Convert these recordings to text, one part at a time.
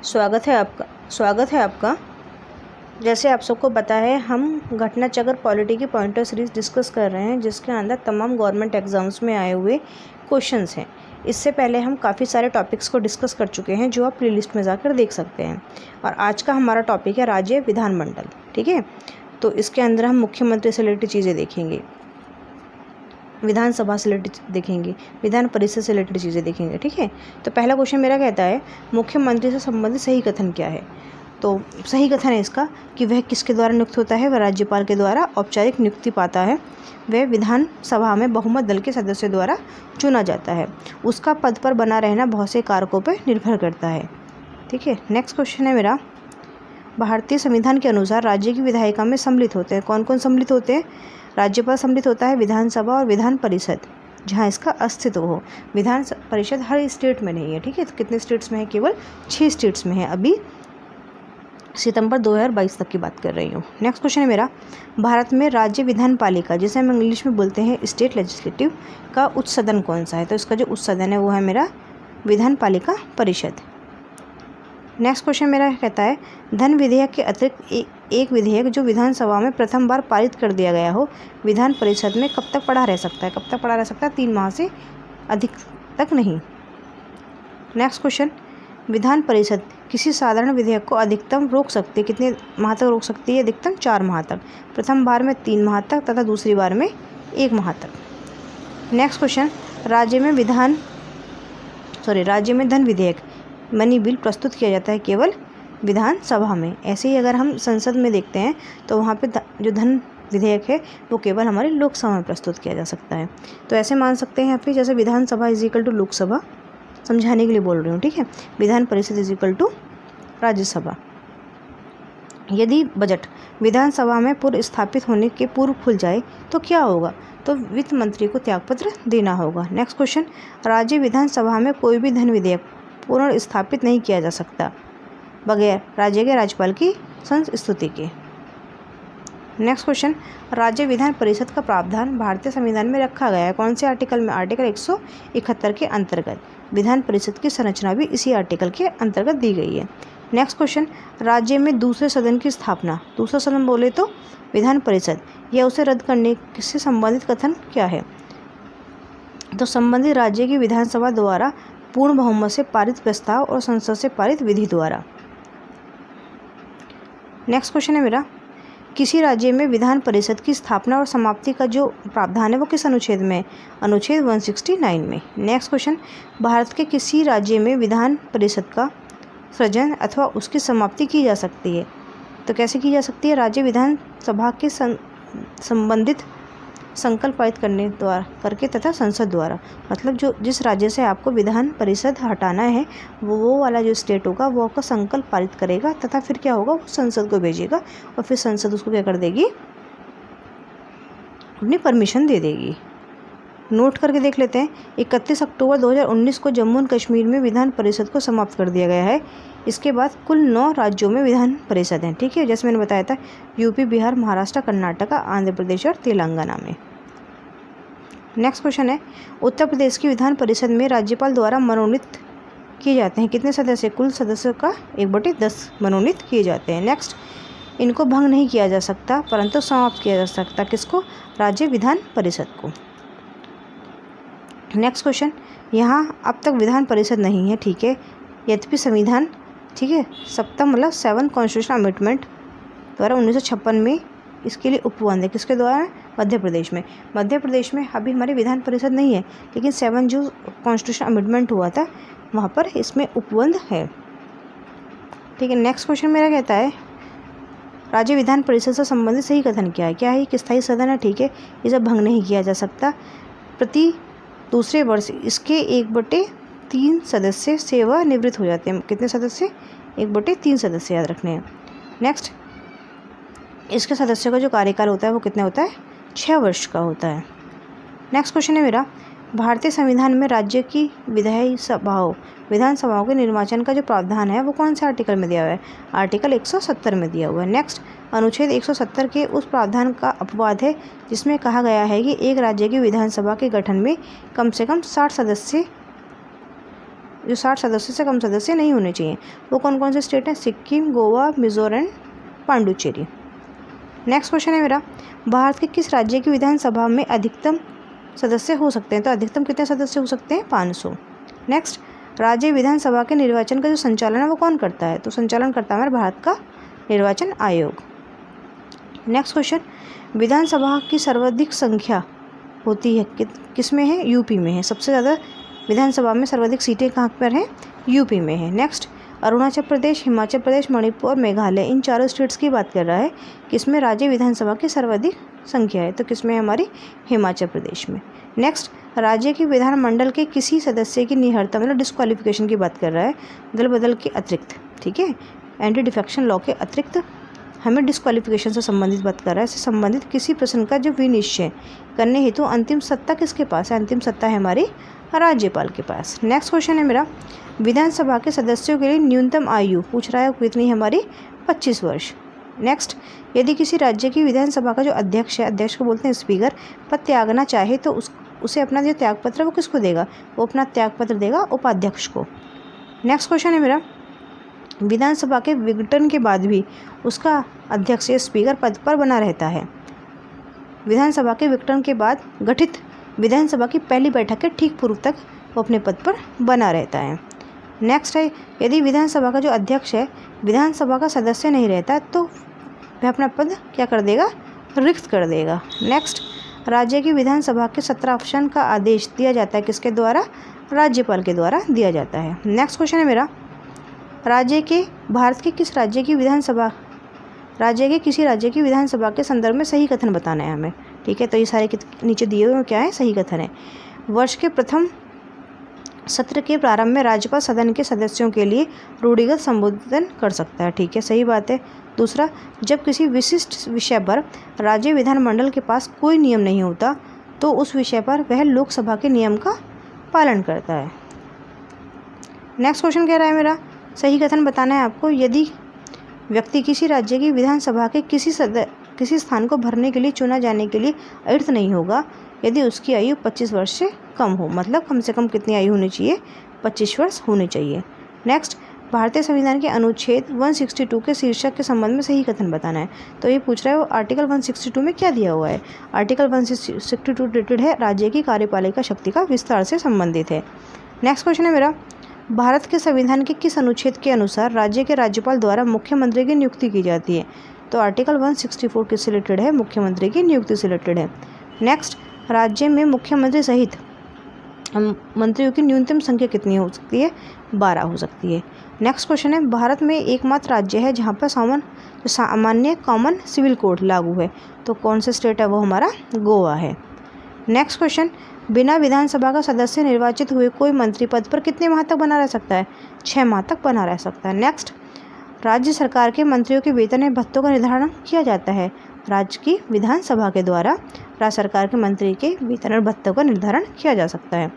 स्वागत है आपका। जैसे आप सबको पता है, हम घटना चक्र पॉलिटी की पॉइंटर सीरीज़ डिस्कस कर रहे हैं, जिसके अंदर तमाम गवर्नमेंट एग्जाम्स में आए हुए क्वेश्चंस हैं। इससे पहले हम काफ़ी सारे टॉपिक्स को डिस्कस कर चुके हैं, जो आप प्लेलिस्ट में जाकर देख सकते हैं। और आज का हमारा टॉपिक है राज्य विधानमंडल। ठीक है, तो इसके अंदर हम मुख्यमंत्री से रिलेटेड चीज़ें देखेंगे, विधानसभा से रिलेटेड देखेंगे, विधान परिषद से रिलेटेड चीज़ें देखेंगे। ठीक है, तो पहला क्वेश्चन मेरा कहता है, मुख्यमंत्री से संबंधित सही कथन क्या है। तो सही कथन है इसका कि वह किसके द्वारा नियुक्त होता है, वह राज्यपाल के द्वारा औपचारिक नियुक्ति पाता है। वह विधानसभा में बहुमत दल के सदस्यों द्वारा चुना जाता है। उसका पद पर बना रहना बहुत से कारकों पर निर्भर करता है। ठीक है, नेक्स्ट क्वेश्चन है मेरा, भारतीय संविधान के अनुसार राज्य की विधायिका में सम्मिलित होते हैं। कौन कौन सम्मिलित होते हैं? राज्यपाल सम्मिलित होता है, विधानसभा और विधान परिषद जहाँ इसका अस्तित्व हो। विधान परिषद हर स्टेट में नहीं है। ठीक है, तो कितने स्टेट्स में है? केवल 6 स्टेट्स में है। अभी सितंबर 2022 तक की बात कर रही हूँ। नेक्स्ट क्वेश्चन है मेरा, भारत में राज्य विधान पालिका, जिसे हम इंग्लिश में बोलते हैं स्टेट लेजिस्लेटिव, का उच्च सदन कौन सा है? तो इसका जो उच्च सदन है वो है मेरा विधान पालिका परिषद। नेक्स्ट क्वेश्चन मेरा कहता है, धन विधेयक के अतिरिक्त एक विधेयक जो विधानसभा में प्रथम बार पारित कर दिया गया हो, विधान परिषद में कब तक पड़ा रह सकता है? कब तक पड़ा रह सकता है? 3 माह से अधिक तक नहीं। नेक्स्ट क्वेश्चन, विधान परिषद किसी साधारण विधेयक को अधिकतम रोक सकती है, कितने माह तक रोक सकती है? अधिकतम 4 माह तक, प्रथम बार में 3 माह तक तथा दूसरी बार में 1 माह तक। नेक्स्ट क्वेश्चन, राज्य में धन विधेयक मनी बिल प्रस्तुत किया जाता है केवल विधानसभा में। ऐसे ही अगर हम संसद में देखते हैं तो वहाँ पे जो धन विधेयक है वो केवल हमारे लोकसभा में प्रस्तुत किया जा सकता है। तो ऐसे मान सकते हैं यहाँ पे, जैसे विधानसभा इज इक्वल टू लोकसभा, समझाने के लिए बोल रही हूँ। ठीक है, Vidhan Parishad is equal to Rajya Sabha. यदि बजट विधानसभा में पूर्व स्थापित होने के पूर्व खुल जाए तो क्या होगा? तो वित्त मंत्री को त्यागपत्र देना होगा। नेक्स्ट क्वेश्चन, राज्य विधानसभा में कोई भी धन विधेयक पुनः स्थापित नहीं किया जा सकता बगैर राज्य के राज्यपाल की संस्तुति के। नेक्स्ट क्वेश्चन, राज्य विधान परिषद का प्रावधान भारतीय संविधान में रखा गया है। कौन से आर्टिकल में? आर्टिकल 171 के अंतर्गत। विधान परिषद की संरचना भी इसी आर्टिकल के अंतर्गत दी गई है। नेक्स्ट क्वेश्चन, राज्य में दूसरे सदन की स्थापना, दूसरा सदन बोले तो विधान परिषद, या उसे रद्द करने से संबंधित कथन क्या है? तो संबंधित राज्य की विधानसभा द्वारा पूर्ण बहुमत से पारित प्रस्ताव और संसद से पारित विधि द्वारा। नेक्स्ट क्वेश्चन है मेरा, किसी राज्य में विधान परिषद की स्थापना और समाप्ति का जो प्रावधान है वो किस अनुच्छेद में? अनुच्छेद 169 में। नेक्स्ट क्वेश्चन, भारत के किसी राज्य में विधान परिषद का सृजन अथवा उसकी समाप्ति की जा सकती है? तो कैसे की जा सकती है? राज्य विधानसभा के संबंधित संकल्प पारित करके तथा संसद द्वारा। मतलब जिस राज्य से आपको विधान परिषद हटाना है वो वाला जो स्टेट होगा वो आपका संकल्प पारित करेगा तथा फिर क्या होगा, वो संसद को भेजेगा और फिर संसद उसको क्या कर देगी, अपनी परमिशन दे देगी। नोट करके देख लेते हैं, 31 अक्टूबर 2019 को जम्मू एंड कश्मीर में विधान परिषद को समाप्त कर दिया गया है। इसके बाद कुल 9 राज्यों में विधान परिषद हैं। ठीक है, जैसे मैंने बताया था, यूपी, बिहार, महाराष्ट्र, कर्नाटका, आंध्र प्रदेश और तेलंगाना में। नेक्स्ट क्वेश्चन है, उत्तर प्रदेश की विधान परिषद में राज्यपाल द्वारा मनोनीत किए जाते हैं कितने सदस्य? कुल सदस्यों का 1/10 मनोनीत किए जाते हैं। नेक्स्ट, इनको भंग नहीं किया जा सकता परंतु समाप्त किया जा सकता। किसको? राज्य विधान परिषद को। नेक्स्ट क्वेश्चन, यहाँ अब तक विधान परिषद नहीं है। ठीक है, यद्यपि संविधान, ठीक है, 7 कॉन्स्टिट्यूशनल अमेंडमेंट द्वारा 1956 में इसके लिए उपबंध है। किसके द्वारा? मध्य प्रदेश में। मध्य प्रदेश में अभी हमारी विधान परिषद नहीं है, लेकिन 7 जो कॉन्स्टिट्यूशनल अमेंडमेंट हुआ था वहाँ पर इसमें उपबंध है। ठीक है, नेक्स्ट क्वेश्चन मेरा कहता है, राज्य विधान परिषद से संबंधित सही कथन क्या है? क्या है? एक स्थायी सदन है। ठीक है, इसे भंग नहीं किया जा सकता। प्रति दूसरे वर्ष इसके 1/3 सदस्य सेवानिवृत्त हो जाते हैं। कितने सदस्य? 1/3 सदस्य, याद रखने हैं। नेक्स्ट, इसके सदस्यों का जो कार्यकाल होता है वो कितना होता है? 6 वर्ष का होता है। नेक्स्ट क्वेश्चन है मेरा, भारतीय संविधान में राज्य की विधानसभाओं के निर्वाचन का जो प्रावधान है वो कौन से आर्टिकल में दिया हुआ है? आर्टिकल 170 में दिया हुआ है। नेक्स्ट, अनुच्छेद 170 के उस प्रावधान का अपवाद है जिसमें कहा गया है कि एक राज्य की विधानसभा के गठन में कम से कम 60 सदस्य जो 60 सदस्य से कम सदस्य नहीं होने चाहिए। वो कौन कौन से स्टेट हैं? सिक्किम, गोवा, मिजोरम, पांडुचेरी। नेक्स्ट क्वेश्चन है मेरा, भारत के किस राज्य की विधानसभा में अधिकतम सदस्य हो सकते हैं? तो अधिकतम कितने सदस्य हो सकते हैं? 500। नेक्स्ट, राज्य विधानसभा के निर्वाचन का जो संचालन है वो कौन करता है? तो संचालन करता है हमारे भारत का निर्वाचन आयोग। नेक्स्ट क्वेश्चन, विधानसभा की सर्वाधिक संख्या होती है किस में है? यूपी में है। सबसे ज़्यादा विधानसभा में सर्वाधिक सीटें कहाँ पर हैं? यूपी में है। नेक्स्ट, अरुणाचल प्रदेश, हिमाचल प्रदेश, मणिपुर और मेघालय, इन चारों स्टेट्स की बात कर रहा है, किसमें राज्य विधानसभा की सर्वाधिक संख्या है? तो किसमें है? हमारी हिमाचल प्रदेश में। नेक्स्ट, राज्य की विधानमंडल के किसी सदस्य की निहरता मतलब डिस्क्वालिफिकेशन की बात कर रहा है, दल बदल के अतिरिक्त, ठीक है, एंटी डिफेक्शन लॉ के अतिरिक्त हमें डिस्क्वालिफिकेशन से संबंधित बात कर रहा है। इससे संबंधित किसी प्रश्न का जो विनिश्चय करने हेतु अंतिम सत्ता किसके पास है? अंतिम सत्ता है हमारी राज्यपाल के पास। नेक्स्ट क्वेश्चन है मेरा, विधानसभा के सदस्यों के लिए न्यूनतम आयु पूछ रहा है, कितनी है हमारी? 25 वर्ष। नेक्स्ट, यदि किसी राज्य की विधानसभा का जो अध्यक्ष है, अध्यक्ष को बोलते हैं स्पीकर, पद त्यागना चाहे तो उसे अपना जो त्यागपत्र वो किसको देगा? वो अपना त्यागपत्र देगा उपाध्यक्ष को। नेक्स्ट क्वेश्चन है मेरा, विधानसभा के विघटन के बाद भी उसका अध्यक्ष या स्पीकर पद पर बना रहता है। विधानसभा के विघटन के बाद गठित विधानसभा की पहली बैठक के ठीक पूर्व तक वो अपने पद पर बना रहता है। नेक्स्ट है, यदि विधानसभा का जो अध्यक्ष है विधानसभा का सदस्य नहीं रहता तो वह अपना पद क्या कर देगा? रिक्त कर देगा। नेक्स्ट, राज्य की विधानसभा के 17 ऑप्शन का आदेश दिया जाता है किसके द्वारा? राज्यपाल के द्वारा दिया जाता है। नेक्स्ट क्वेश्चन है मेरा, भारत के किसी राज्य की विधानसभा के संदर्भ में सही कथन बताना है हमें, ठीक है। तो ये सारे नीचे दिए हुए क्या है? सही कथन है। वर्ष के प्रथम सत्र के प्रारंभ में राज्यपाल सदन के सदस्यों के लिए रूढ़िगत संबोधन कर सकता है, ठीक है, सही बात है। दूसरा, जब किसी विशिष्ट विषय पर राज्य विधानमंडल के पास कोई नियम नहीं होता तो उस विषय पर वह लोकसभा के नियम का पालन करता है। नेक्स्ट क्वेश्चन कह रहा है मेरा, सही कथन बताना है आपको। यदि व्यक्ति किसी राज्य की विधानसभा के किसी स्थान को भरने के लिए चुना जाने के लिए अर्थ नहीं होगा यदि उसकी आयु 25 वर्ष से कम हो, मतलब कम से कम कितनी आयु होनी चाहिए? 25 वर्ष होनी चाहिए। नेक्स्ट, भारतीय संविधान के अनुच्छेद 162 के शीर्षक के संबंध में सही कथन बताना है। तो ये पूछ रहा है वो आर्टिकल 162 में क्या दिया हुआ है? आर्टिकल 162 रिलेटेड है राज्य की कार्यपालिका शक्ति का विस्तार से संबंधित है। नेक्स्ट क्वेश्चन है मेरा, भारत के संविधान के किस अनुच्छेद के अनुसार राज्य के राज्यपाल द्वारा मुख्यमंत्री की नियुक्ति की जाती है? तो आर्टिकल 164 किससे रिलेटेड है? मुख्यमंत्री की नियुक्ति से रिलेटेड है। नेक्स्ट, राज्य में मुख्यमंत्री सहित मंत्रियों की न्यूनतम संख्या कितनी हो सकती है? 12 हो सकती है। नेक्स्ट क्वेश्चन है, भारत में एकमात्र राज्य है जहाँ पर सामान्य कॉमन सिविल कोड लागू है, तो कौन सा स्टेट है? वो हमारा गोवा है। नेक्स्ट क्वेश्चन, बिना विधानसभा का सदस्य निर्वाचित हुए कोई मंत्री पद पर कितने माह तक बना रह सकता है? 6 माह तक बना रह सकता है। नेक्स्ट, राज्य सरकार के मंत्रियों के वेतन एवं भत्तों का निर्धारण किया जाता है राज्य की विधानसभा के द्वारा। राज्य सरकार के मंत्री के वेतन और भत्तों का निर्धारण किया जा सकता है।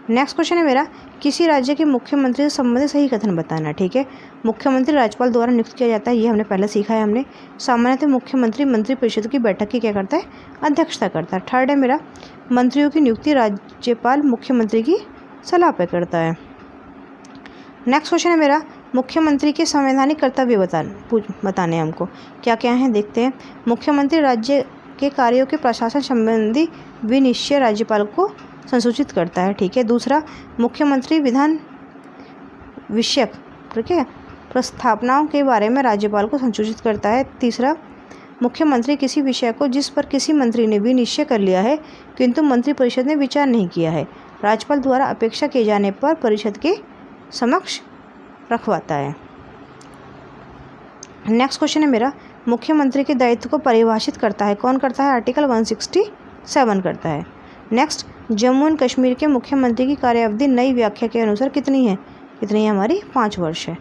नेक्स्ट क्वेश्चन है मेरा, किसी राज्य के मुख्यमंत्री से संबंधित सही कथन बताना, ठीक है। मुख्यमंत्री राज्यपाल द्वारा नियुक्त किया जाता है, ये हमने पहले सीखा है हमने। सामान्यतः मुख्यमंत्री मंत्रिपरिषद की बैठक की क्या करता है? अध्यक्षता करता है। थर्ड है मेरा, मंत्रियों की नियुक्ति राज्यपाल मुख्यमंत्री की सलाह पर करता है। नेक्स्ट क्वेश्चन है मेरा, मुख्यमंत्री के संवैधानिक कर्तव्य बताने हमको क्या क्या हैं, देखते हैं। मुख्यमंत्री राज्य के कार्यों के प्रशासन संबंधी विनिश्चय राज्यपाल को संसूचित करता है, ठीक है। दूसरा, मुख्यमंत्री विधान विषयक, ठीक है, प्रस्तावनाओं के बारे में राज्यपाल को संसूचित करता है। तीसरा, मुख्यमंत्री किसी विषय को जिस पर किसी मंत्री ने विनिश्चय कर लिया है किंतु मंत्रिपरिषद ने विचार नहीं किया है, राज्यपाल द्वारा अपेक्षा किए जाने पर परिषद के समक्ष रखवाता है। नेक्स्ट क्वेश्चन है मेरा, मुख्यमंत्री के दायित्व को परिभाषित करता है, कौन करता है? आर्टिकल 167 करता है। नेक्स्ट, जम्मू एंड कश्मीर के मुख्यमंत्री की कार्यावधि नई व्याख्या के अनुसार कितनी है? हमारी 5 वर्ष है।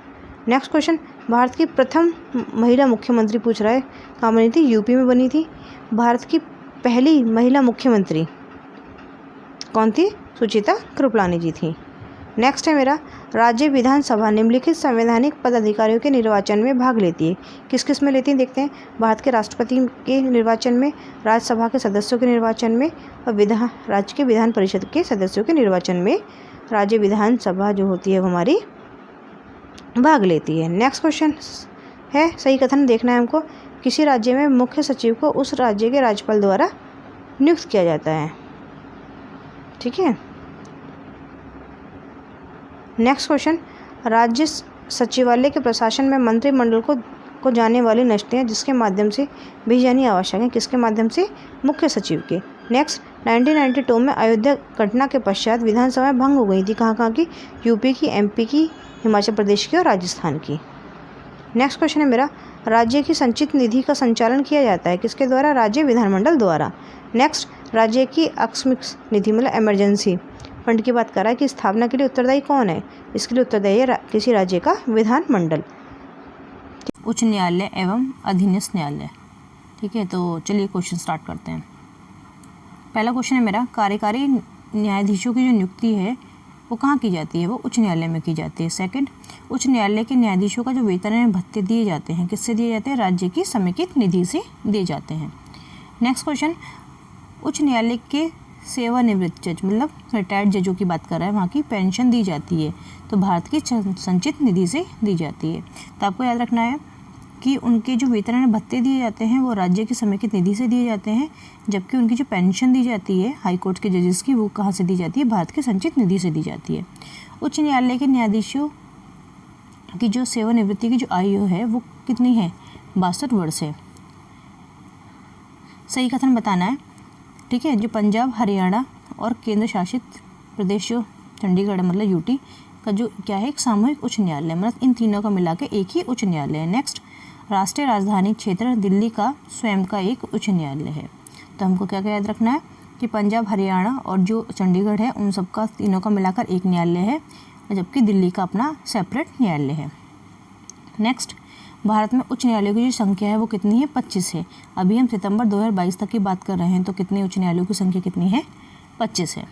नेक्स्ट क्वेश्चन, भारत की प्रथम महिला मुख्यमंत्री पूछ रहा है, कहाँ बनी थी? यूपी में बनी थी। भारत की पहली महिला मुख्यमंत्री कौन थी? सुचित्रा कृपलानी जी थी। नेक्स्ट है मेरा, राज्य विधानसभा निम्नलिखित संवैधानिक पदाधिकारियों के निर्वाचन में भाग लेती है, किस किस में लेती है देखते हैं। भारत के राष्ट्रपति के निर्वाचन में, राज्यसभा के सदस्यों के निर्वाचन में और राज्य के विधान परिषद के सदस्यों के निर्वाचन में राज्य विधानसभा जो होती है वो हमारी भाग लेती है। नेक्स्ट क्वेश्चन है सही कथन देखना है हमको। किसी राज्य में मुख्य सचिव को उस राज्य के राज्यपाल द्वारा नियुक्त किया जाता है। ठीक है। नेक्स्ट क्वेश्चन, राज्य सचिवालय के प्रशासन में मंत्रिमंडल को जाने वाली नस्तियाँ जिसके माध्यम से भेजी जानी आवश्यक है, किसके माध्यम से? मुख्य सचिव के। नेक्स्ट, 1992 में अयोध्या घटना के पश्चात विधानसभा भंग हो गई थी। कहाँ की? यूपी की, एमपी की, हिमाचल प्रदेश की और राजस्थान की। नेक्स्ट क्वेश्चन है मेरा, राज्य की संचित निधि का संचालन किया जाता है किसके द्वारा? राज्य विधानमंडल द्वारा। नेक्स्ट, राज्य की आकस्मिक निधि मतलब इमरजेंसी फंड की बात कर रहा है कि स्थापना के लिए उत्तरदायी कौन है? इसके लिए उत्तरदायी है किसी राज्य का विधानमंडल। उच्च न्यायालय एवं अधीनस्थ न्यायालय। ठीक है, तो चलिए क्वेश्चन स्टार्ट करते हैं। पहला क्वेश्चन है मेरा, कार्यकारी न्यायाधीशों की जो नियुक्ति है वो कहाँ की जाती है? वो उच्च न्यायालय में की जाती है। सेकंड, उच्च न्यायालय के न्यायाधीशों का जो वेतन है भत्ते दिए जाते हैं किससे दिए जाते हैं? राज्य की समेकित निधि से दिए जाते हैं। नेक्स्ट क्वेश्चन, उच्च न्यायालय के सेवानिवृत्त जज मतलब रिटायर्ड जजों की बात कर रहा है, वहाँ की पेंशन दी जाती है तो भारत की संचित निधि से दी जाती है। तो आपको याद रखना है कि उनके जो वेतन है भत्ते दिए जाते हैं वो राज्य की समेकित निधि से दिए जाते हैं, जबकि उनकी जो पेंशन दी जाती है हाई कोर्ट के जजेस की वो कहाँ से दी जाती है? भारत की संचित निधि से दी जाती है। उच्च न्यायालय के न्यायाधीशों की जो सेवानिवृत्ति की जो आयु है वो कितनी है? 62 वर्ष है। सही कथन बताना है। ठीक है, जो पंजाब, हरियाणा और केंद्र शासित प्रदेश जो चंडीगढ़ मतलब यूटी का जो क्या है? एक सामूहिक उच्च न्यायालय, मतलब इन तीनों का मिला के एक ही उच्च न्यायालय है। नेक्स्ट, राष्ट्रीय राजधानी क्षेत्र दिल्ली का स्वयं का एक उच्च न्यायालय है। तो हमको क्या क्या याद रखना है कि पंजाब, हरियाणा और जो चंडीगढ़ है उन सबका तीनों का मिलाकर एक न्यायालय है, जबकि दिल्ली का अपना सेपरेट न्यायालय है। नेक्स्ट, भारत में उच्च न्यायालयों की जो संख्या है वो कितनी है? 25 है। अभी हम सितंबर 2022 तक की बात कर रहे हैं, तो कितने उच्च न्यायालयों की संख्या कितनी है? 25 है।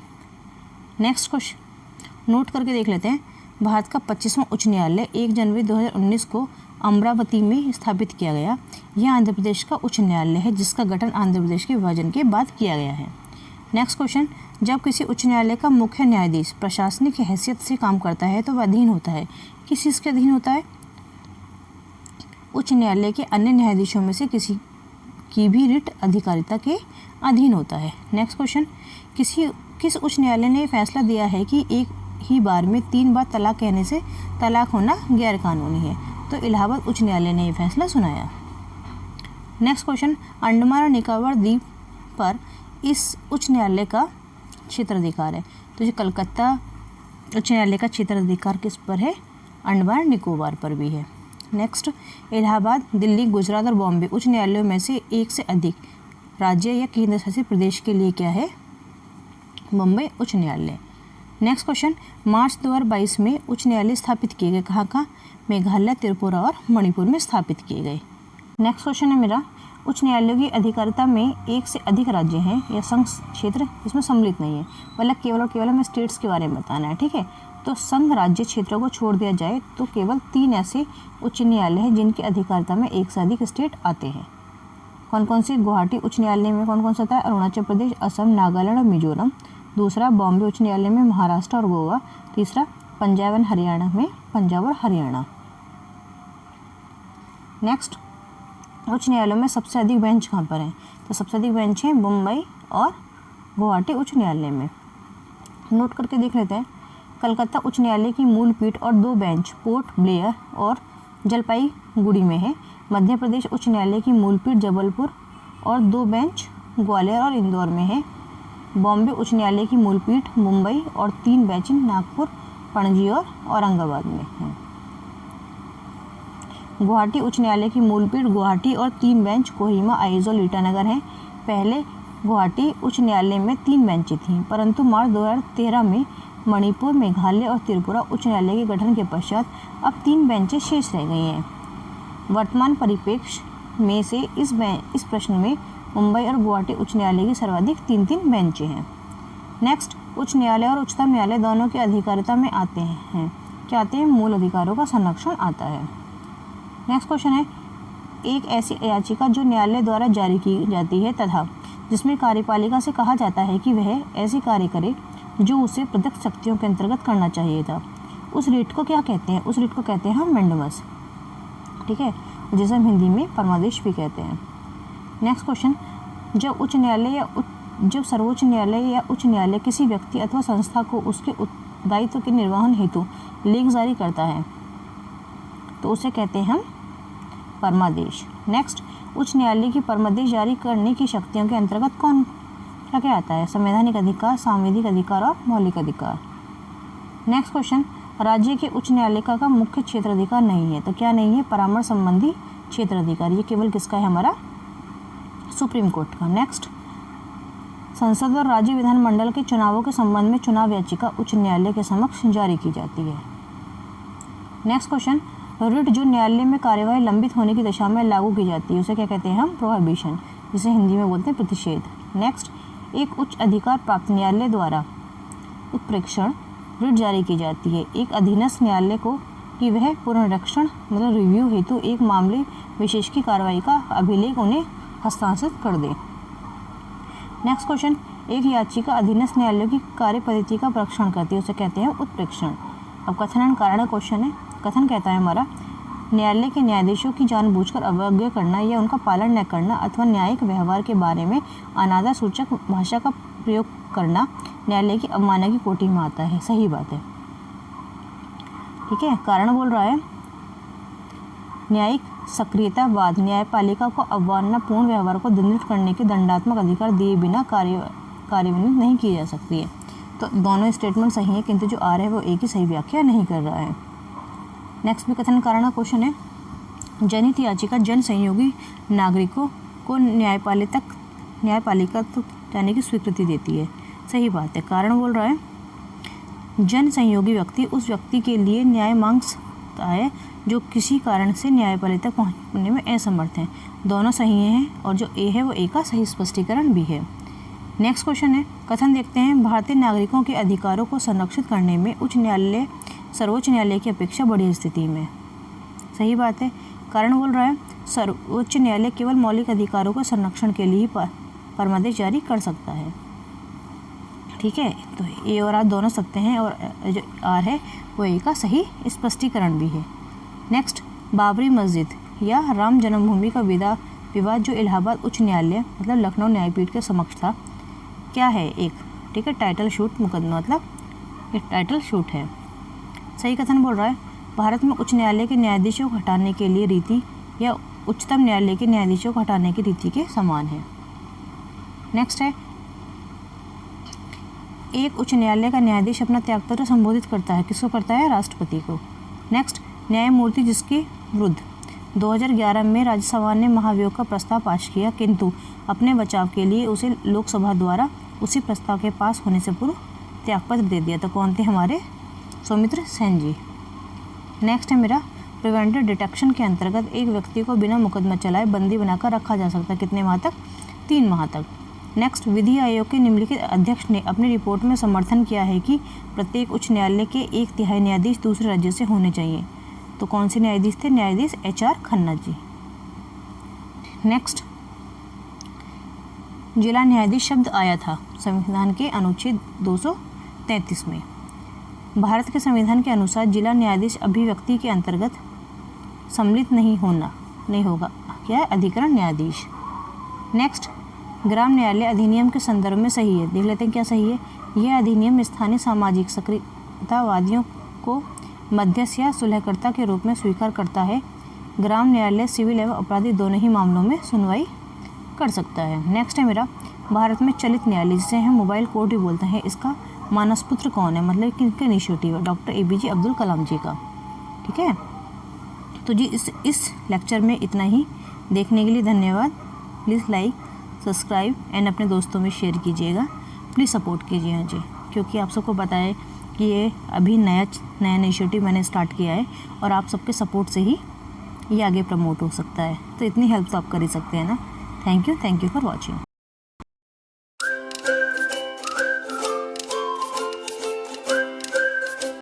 नेक्स्ट क्वेश्चन नोट करके देख लेते हैं। भारत का 25वां उच्च न्यायालय 1 जनवरी 2019 को अमरावती में स्थापित किया गया। यह आंध्र प्रदेश का उच्च न्यायालय है जिसका गठन आंध्र प्रदेश के विभाजन के बाद किया गया है। नेक्स्ट क्वेश्चन, जब किसी उच्च न्यायालय का मुख्य न्यायाधीश प्रशासनिक हैसियत से काम करता है तो वह अधीन होता है। किस चीज़ के अधीन होता है? उच्च न्यायालय के अन्य न्यायाधीशों में से किसी की भी रिट अधिकारिता के अधीन होता है। नेक्स्ट क्वेश्चन, किस उच्च न्यायालय ने फैसला दिया है कि एक ही बार में 3 बार तलाक कहने से तलाक होना गैरकानूनी है? तो इलाहाबाद उच्च न्यायालय ने यह फैसला सुनाया। नेक्स्ट क्वेश्चन, अंडमान और निकोबार द्वीप पर इस उच्च न्यायालय का क्षेत्राधिकार है। तो जो कलकत्ता उच्च न्यायालय का क्षेत्राधिकार किस पर है? अंडमान निकोबार पर भी है। नेक्स्ट, इलाहाबाद, दिल्ली, गुजरात और बॉम्बे उच्च न्यायालयों में से एक से अधिक राज्य या केंद्र शासित प्रदेश के लिए क्या है? बम्बई उच्च न्यायालय। नेक्स्ट क्वेश्चन, मार्च 2022 में उच्च न्यायालय स्थापित किए गए कहाँ? मेघालय, त्रिपुरा और मणिपुर में स्थापित किए गए। नेक्स्ट क्वेश्चन है मेरा, उच्च न्यायालयों की अधिकारिता में एक से अधिक राज्य हैं या संघ क्षेत्र इसमें सम्मिलित नहीं है, मतलब केवल और केवल हमें स्टेट्स के बारे में बताना है। ठीक है, तो संघ राज्य क्षेत्रों को छोड़ दिया जाए तो केवल 3 ऐसे उच्च न्यायालय हैं जिनकी अधिकारिता में एक से अधिक स्टेट आते हैं। कौन कौन से? गुवाहाटी उच्च न्यायालय में कौन कौन सा आता है? अरुणाचल प्रदेश, असम, नागालैंड और मिजोरम। दूसरा, बॉम्बे उच्च न्यायालय में महाराष्ट्र और गोवा। तीसरा, पंजाब एंड हरियाणा में पंजाब और हरियाणा। नेक्स्ट, उच्च न्यायालयों में सबसे अधिक बेंच कहाँ पर हैं? तो सबसे अधिक बेंच हैं मुंबई और गुवाहाटी उच्च न्यायालय में। नोट करके देख लेते हैं। कलकत्ता उच्च न्यायालय की मूल पीठ और 2 बेंच पोर्ट ब्लेयर और जलपाईगुड़ी में है। मध्य प्रदेश उच्च न्यायालय की मूल पीठ जबलपुर और 2 बेंच ग्वालियर और इंदौर में है। बॉम्बे उच्च न्यायालय की मूल पीठ मुंबई और 3 बेंच नागपुर, पणजी और औरंगाबाद में है। गुवाहाटी उच्च न्यायालय की मूल पीठ गुवाहाटी और 3 बेंच कोहिमा, आइजोल, ईटानगर हैं। पहले गुवाहाटी उच्च न्यायालय में 3 बेंचें थीं, परंतु मार्च 2013 में मणिपुर, मेघालय और त्रिपुरा उच्च न्यायालय के गठन के पश्चात अब 3 बेंचें शेष रह गई हैं। वर्तमान परिप्रेक्ष्य में से इस प्रश्न में मुंबई और गुवाहाटी उच्च न्यायालय की सर्वाधिक 3-3 बेंचें हैं। नेक्स्ट, उच्च न्यायालय और उच्चतम न्यायालय दोनों की अधिकारिता में आते हैं। क्या आते हैं? मूल अधिकारों का संरक्षण आता है। नेक्स्ट क्वेश्चन है, एक ऐसी याचिका जो न्यायालय द्वारा जारी की जाती है तथा जिसमें कार्यपालिका से कहा जाता है कि वह ऐसे कार्य करे जो उसे प्रदत्त शक्तियों के अंतर्गत करना चाहिए था। उस रीट को क्या कहते हैं? उस रीट को कहते हैं हम मैंडेमस, ठीक है, जिसे हम हिंदी में परमादेश भी कहते हैं। नेक्स्ट क्वेश्चन, जब सर्वोच्च न्यायालय या उच्च न्यायालय किसी व्यक्ति अथवा संस्था को उसके दायित्व के निर्वहन हेतु लेख जारी करता है तो उसे कहते हैं हम परमादेश। नेक्स्ट, उच्च न्यायालय की परमादेश जारी करने की शक्तियों के अंतर्गत कौन क्या आता है? संवैधानिक अधिकार, सांविधिक अधिकार और मौलिक अधिकार। नेक्स्ट क्वेश्चन, राज्य के उच्च न्यायालय का मुख्य क्षेत्र अधिकार नहीं है, तो क्या नहीं है? परामर्श संबंधी क्षेत्र अधिकार। ये केवल किसका है? हमारा सुप्रीम कोर्ट का। नेक्स्ट, संसद और राज्य विधानमंडल के चुनावों के संबंध में चुनाव याचिका उच्च न्यायालय के समक्ष जारी की जाती है। नेक्स्ट क्वेश्चन, रिट जो न्यायालय में कार्यवाही लंबित होने की दशा में लागू की जाती है उसे क्या कहते हैं हम? प्रोहिबिशन, जिसे हिंदी में बोलते हैं प्रतिषेध। नेक्स्ट, एक उच्च अधिकार प्राप्त न्यायालय द्वारा उत्प्रेक्षण रिट जारी की जाती है एक अधीनस्थ न्यायालय को कि वह पुनरीक्षण मतलब रिव्यू हेतु एक मामले विशेष की कार्रवाई का अभिलेख उन्हें हस्तांतरित कर दे। नेक्स्ट क्वेश्चन, एक याचिका अधीनस्थ न्यायालय की कार्य पद्धति का परीक्षण करती है उसे कहते हैं उत्प्रेक्षण। अब कथन एंड कारण क्वेश्चन है। कथन कहता है हमारा, न्यायालय के न्यायाधीशों की जानबूझकर अवज्ञा करना या उनका पालन न करना अथवा न्यायिक व्यवहार के बारे में अनादर सूचक भाषा का प्रयोग करना न्यायालय की अवमानना की कोटि में आता है। सही बात है, ठीक है। कारण बोल रहा है, न्यायिक सक्रियतावाद न्यायपालिका को अवमाननापूर्ण व्यवहार को दंडित करने के दंडात्मक अधिकार दिए बिना कार्यान्वित नहीं की जा सकती है। तो दोनों स्टेटमेंट सही है, किंतु जो आ रहा है वो एक ही सही व्याख्या नहीं कर रहा है। नेक्स्ट भी कथन कारण का क्वेश्चन है, जनहित याचिका जन सहयोगी नागरिकों को न्यायपालिका तक जाने की स्वीकृति देती है। सही बात है। कारण बोल रहा है, जन सहयोगी व्यक्ति उस व्यक्ति के लिए न्याय मांग सकता है जो किसी कारण से न्यायपालिका तक पहुंचने में असमर्थ है। दोनों सही हैं और जो ए है वो ए का सही स्पष्टीकरण भी है। नेक्स्ट क्वेश्चन है, कथन देखते हैं, भारतीय नागरिकों के अधिकारों को संरक्षित करने में सर्वोच्च न्यायालय की अपेक्षा बड़ी स्थिति में। सही बात है। कारण बोल रहा है, सर्वोच्च न्यायालय केवल मौलिक अधिकारों के संरक्षण के लिए परमादेश जारी कर सकता है। ठीक है, तो ए और आर दोनों सकते हैं और जो आर है वो ए का सही स्पष्टीकरण भी है। नेक्स्ट, बाबरी मस्जिद या राम जन्मभूमि का विवाद जो इलाहाबाद उच्च न्यायालय मतलब लखनऊ न्यायपीठ के समक्ष था, क्या है? एक, ठीक है, टाइटल शूट मुकदमा, मतलब ये टाइटल शूट है। सही कथन बोल रहा है, भारत में उच्च न्यायालय के न्यायाधीशों को हटाने के लिए रीति या उच्चतम न्यायालय के न्यायाधीशों को हटाने की रीति के समान है। नेक्स्ट है, एक उच्च न्यायालय का न्यायाधीश अपना त्यागपत्र संबोधित करता है, किसको करता है? राष्ट्रपति को। नेक्स्ट, न्यायमूर्ति जिसके विरुद्ध 2011 में राज्यसभा ने महाभियोग का प्रस्ताव पास किया किंतु अपने बचाव के लिए उसे लोकसभा द्वारा उसी प्रस्ताव के पास होने से पूर्व त्यागपत्र दे दिया। तो कौन थे? हमारे सौमित्र सेन जी। नेक्स्ट है मेरा, प्रिवेंटिव डिटेक्शन के अंतर्गत एक व्यक्ति को बिना मुकदमा चलाए बंदी बनाकर रखा जा सकता है। कितने माह तक? 3 माह तक। नेक्स्ट, विधि आयोग के निम्नलिखित अध्यक्ष ने अपनी रिपोर्ट में समर्थन किया है कि प्रत्येक उच्च न्यायालय के 1/3 न्यायाधीश दूसरे राज्य से होने चाहिए। तो कौन से न्यायाधीश थे? न्यायाधीश HR खन्ना जी। नेक्स्ट, जिला न्यायाधीश शब्द आया था संविधान के अनुच्छेद 233 में। भारत के संविधान के अनुसार जिला न्यायाधीश अभिव्यक्ति के अंतर्गत सम्मिलित नहीं होगा। क्या है? अधिकरण न्यायाधीश। नेक्स्ट, ग्राम न्यायालय अधिनियम के संदर्भ में सही है। देख लेते हैं क्या सही है। यह अधिनियम स्थानीय सामाजिक सक्रियतावादियों को मध्यस्थ या सुलहकर्ता के रूप में स्वीकार करता है। ग्राम न्यायालय सिविल एवं आपराधिक दोनों ही मामलों में सुनवाई कर सकता है। नेक्स्ट है मेरा, भारत में चलित न्यायालय जिसे हम मोबाइल कोर्ट भी बोलते हैं, इसका मानसपुत्र कौन है? मतलब किनका इनिशिएटिव है? डॉक्टर APJ अब्दुल कलाम जी का। ठीक है, तो जी इस लेक्चर में इतना ही। देखने के लिए धन्यवाद। प्लीज़ लाइक, सब्सक्राइब एंड अपने दोस्तों में शेयर कीजिएगा। प्लीज़ सपोर्ट कीजिए जी, क्योंकि आप सबको पता है कि ये अभी नया इनिशिएटिव मैंने स्टार्ट किया है और आप सबके सपोर्ट से ही ये आगे प्रमोट हो सकता है। तो इतनी हेल्प तो आप कर ही सकते हैं ना। Thank you for watching.